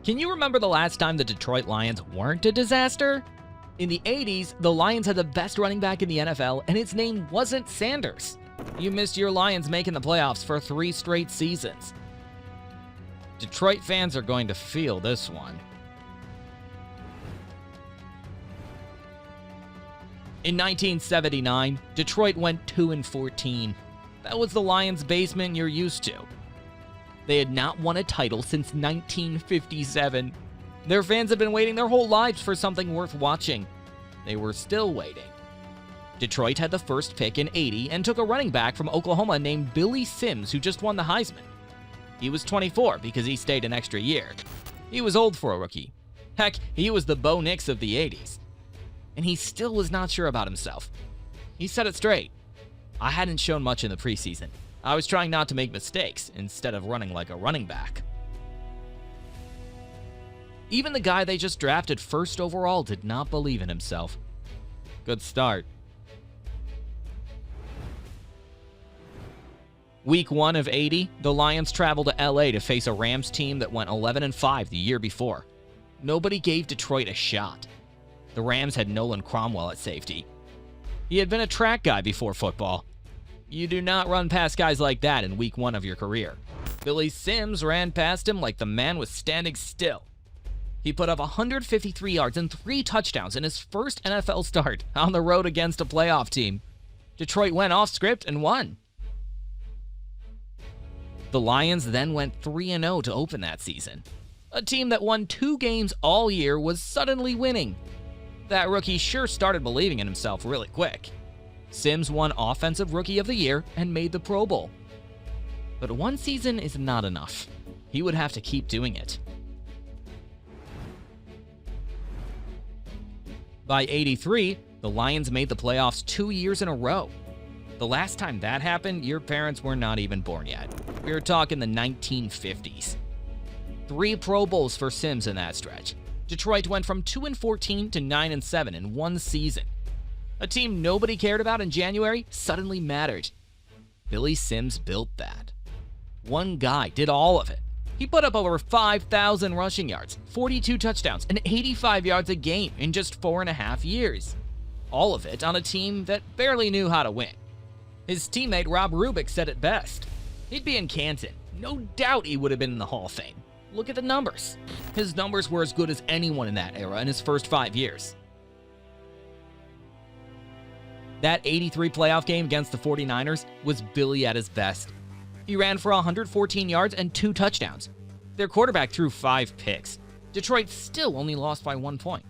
Can you remember the last time the Detroit Lions weren't a disaster? In the 80s, the Lions had the best running back in the NFL, and his name wasn't Sanders. You missed your Lions making the playoffs for 3 straight seasons. Detroit fans are going to feel this one. In 1979, Detroit went 2-14. That was the Lions' basement you're used to. They had not won a title since 1957. Their fans had been waiting their whole lives for something worth watching. They were still waiting. Detroit had the first pick in '80 and took a running back from Oklahoma named Billy Sims, who just won the Heisman. He was 24 because he stayed an extra year. He was old for a rookie. Heck, he was the Bo Nix of the 80s. And he still was not sure about himself. He said it straight. I hadn't shown much in the preseason. I was trying not to make mistakes instead of running like a running back. Even the guy they just drafted first overall did not believe in himself. Good start. Week 1 of '80, the Lions traveled to LA to face a Rams team that went 11-5 the year before. Nobody gave Detroit a shot. The Rams had Nolan Cromwell at safety. He had been a track guy before football. You do not run past guys like that in week 1 of your career. Billy Sims ran past him like the man was standing still. He put up 153 yards and 3 touchdowns in his first NFL start on the road against a playoff team. Detroit went off script and won. The Lions then went 3-0 to open that season. A team that won 2 games all year was suddenly winning. That rookie sure started believing in himself really quick. Sims won Offensive Rookie of the Year and made the Pro Bowl. But one season is not enough. He would have to keep doing it. By '83, the Lions made the playoffs 2 years in a row. The last time that happened, your parents were not even born yet. We were talking the 1950s. 3 Pro Bowls for Sims in that stretch. Detroit went from 2-14 to 9-7 in one season. A team nobody cared about in January suddenly mattered. Billy Sims built that. One guy did all of it. He put up over 5,000 rushing yards, 42 touchdowns, and 85 yards a game in just 4.5 years. All of it on a team that barely knew how to win. His teammate Rob Rubik said it best. He'd be in Canton. No doubt he would have been in the Hall of Fame. Look at the numbers. His numbers were as good as anyone in that era in his first 5 years. That '83 playoff game against the 49ers was Billy at his best. He ran for 114 yards and 2 touchdowns. Their quarterback threw 5 picks. Detroit still only lost by 1 point.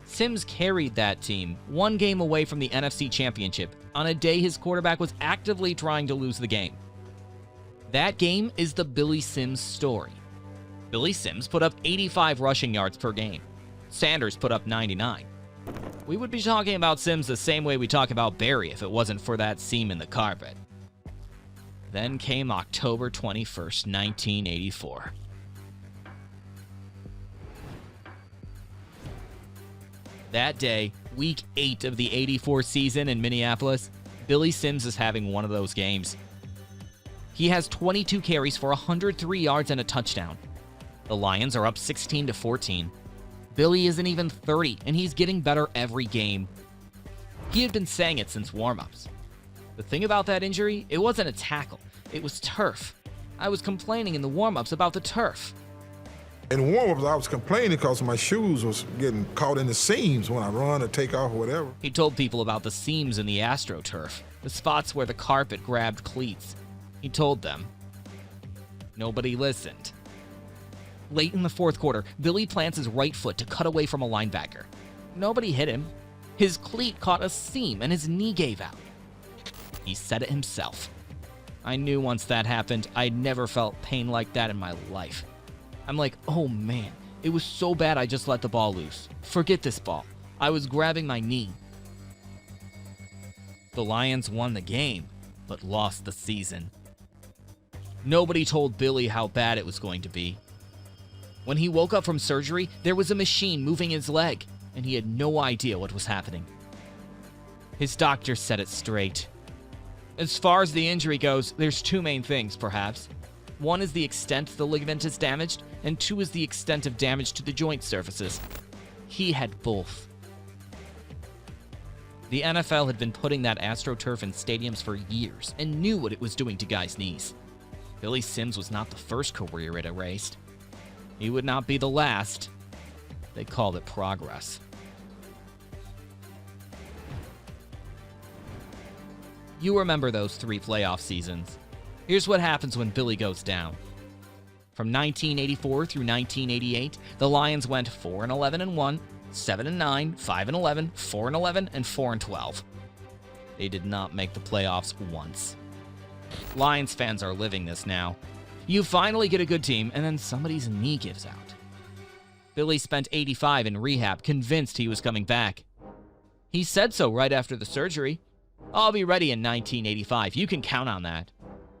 Sims carried that team 1 game away from the NFC Championship on a day his quarterback was actively trying to lose the game. That game is the Billy Sims story. Billy Sims put up 85 rushing yards per game. Sanders put up 99. We would be talking about Sims the same way we talk about Barry if it wasn't for that seam in the carpet. Then came October 21st, 1984. That day, week 8 of the '84 season in Minneapolis, Billy Sims is having one of those games. He has 22 carries for 103 yards and a touchdown. The Lions are up 16-14. Billy isn't even 30, and he's getting better every game. He had been saying it since warm-ups. The thing about that injury, it wasn't a tackle. It was turf. I was complaining in the warm-ups about the turf. In warm-ups, I was complaining because my shoes was getting caught in the seams when I run or take off or whatever. He told people about the seams in the AstroTurf, the spots where the carpet grabbed cleats. He told them. Nobody listened. Late in the 4th quarter, Billy plants his right foot to cut away from a linebacker. Nobody hit him. His cleat caught a seam and his knee gave out. He said it himself. I knew once that happened, I'd never felt pain like that in my life. I'm like, oh man, it was so bad I just let the ball loose. Forget this ball. I was grabbing my knee. The Lions won the game, but lost the season. Nobody told Billy how bad it was going to be. When he woke up from surgery, there was a machine moving his leg, and he had no idea what was happening. His doctor said it straight. As far as the injury goes, there's 2 main things, perhaps. One is the extent the ligament is damaged, and 2 is the extent of damage to the joint surfaces. He had both. The NFL had been putting that AstroTurf in stadiums for years and knew what it was doing to guys' knees. Billy Sims was not the first career it erased. He would not be the last. They called it progress. You remember those 3 playoff seasons. Here's what happens when Billy goes down. From 1984 through 1988, the Lions went 4-11-1, 7-9, 5-11, 4-11, and 4-12. They did not make the playoffs once. Lions fans are living this now. You finally get a good team, and then somebody's knee gives out. Billy spent 85 in rehab, convinced he was coming back. He said so right after the surgery. I'll be ready in 1985. You can count on that.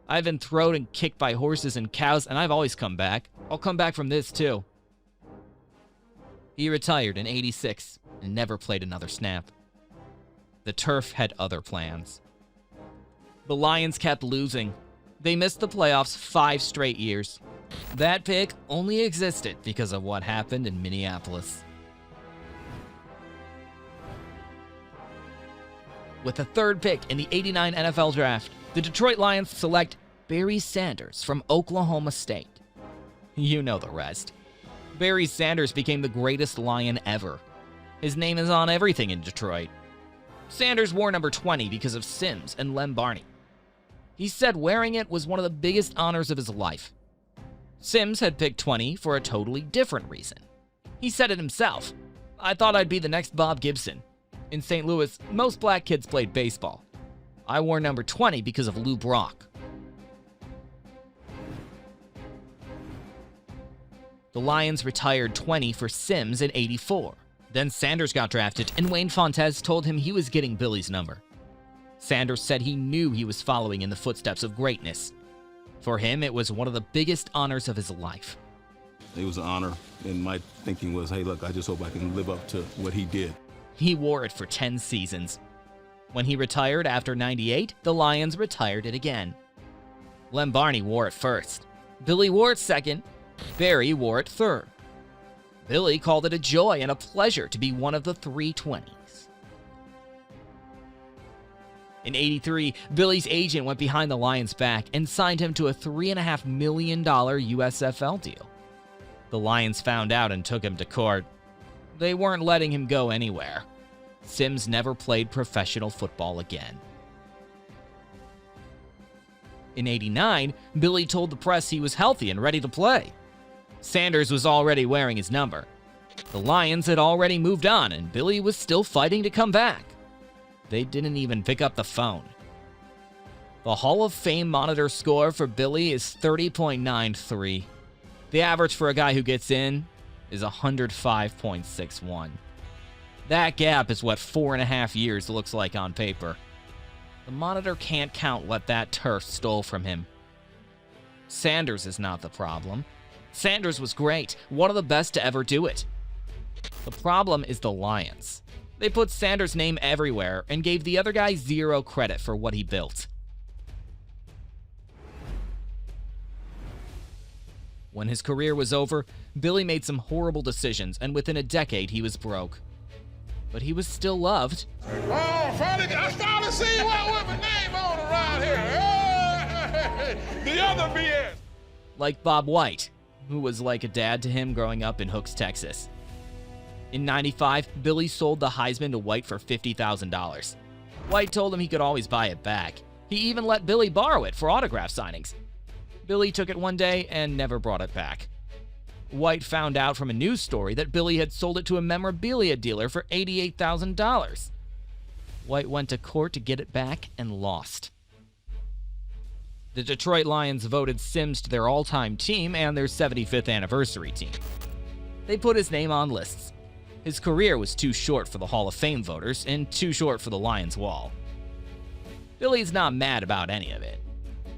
I've been thrown and kicked by horses and cows, and I've always come back. I'll come back from this, too. He retired in 86 and never played another snap. The turf had other plans. The Lions kept losing. They missed the playoffs 5 straight years. That pick only existed because of what happened in Minneapolis. With the 3rd pick in the '89 NFL Draft, the Detroit Lions select Barry Sanders from Oklahoma State. You know the rest. Barry Sanders became the greatest Lion ever. His name is on everything in Detroit. Sanders wore number 20 because of Sims and Lem Barney. He said wearing it was one of the biggest honors of his life. Sims had picked 20 for a totally different reason. He said it himself. I thought I'd be the next Bob Gibson. In St. Louis, most black kids played baseball. I wore number 20 because of Lou Brock. The Lions retired 20 for Sims in '84. Then Sanders got drafted, and Wayne Fontes told him he was getting Billy's number. Sanders said he knew he was following in the footsteps of greatness. For him, it was one of the biggest honors of his life. It was an honor, and my thinking was, hey, look, I just hope I can live up to what he did. He wore it for 10 seasons. When he retired after '98, the Lions retired it again. Lem Barney wore it first. Billy wore it second. Barry wore it third. Billy called it a joy and a pleasure to be one of the 320s. In '83, Billy's agent went behind the Lions' back and signed him to a $3.5 million USFL deal. The Lions found out and took him to court. They weren't letting him go anywhere. Sims never played professional football again. In '89, Billy told the press he was healthy and ready to play. Sanders was already wearing his number. The Lions had already moved on, and Billy was still fighting to come back. They didn't even pick up the phone. The Hall of Fame monitor score for Billy is 30.93. The average for a guy who gets in is 105.61. That gap is what 4.5 years looks like on paper. The monitor can't count what that turf stole from him. Sanders is not the problem. Sanders was great, one of the best to ever do it. The problem is the Lions. They put Sanders' name everywhere and gave the other guy zero credit for what he built. When his career was over, Billy made some horrible decisions, and within a decade he was broke. But he was still loved. Oh, I finally see one with my name on around here. The other BS. Like Bob White, who was like a dad to him growing up in Hooks, Texas. In '95, Billy sold the Heisman to White for $50,000. White told him he could always buy it back. He even let Billy borrow it for autograph signings. Billy took it one day and never brought it back. White found out from a news story that Billy had sold it to a memorabilia dealer for $88,000. White went to court to get it back and lost. The Detroit Lions voted Sims to their all-time team and their 75th anniversary team. They put his name on lists. His career was too short for the Hall of Fame voters and too short for the Lions wall. Billy's not mad about any of it.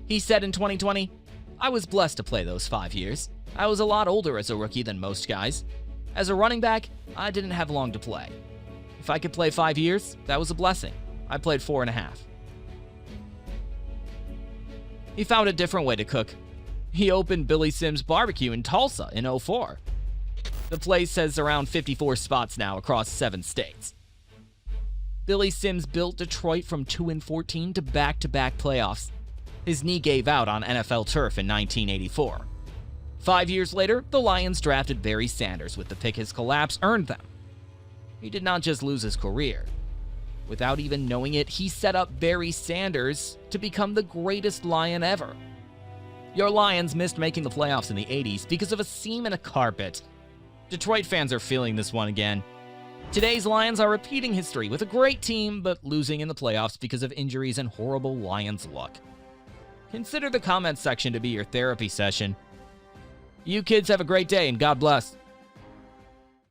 He said in 2020, "I was blessed to play those 5 years. I was a lot older as a rookie than most guys. As a running back, I didn't have long to play. If I could play 5 years, that was a blessing. I played 4.5. He found a different way to cook. He opened Billy Sims Barbecue in Tulsa in '04. The place has around 54 spots now across 7 states. Billy Sims built Detroit from 2-14 to back-to-back playoffs. His knee gave out on NFL turf in 1984. 5 years later, the Lions drafted Barry Sanders with the pick his collapse earned them. He did not just lose his career. Without even knowing it, he set up Barry Sanders to become the greatest Lion ever. Your Lions missed making the playoffs in the 80s because of a seam in a carpet. Detroit fans are feeling this one again. Today's Lions are repeating history with a great team, but losing in the playoffs because of injuries and horrible Lions luck. Consider the comments section to be your therapy session. You kids have a great day and God bless.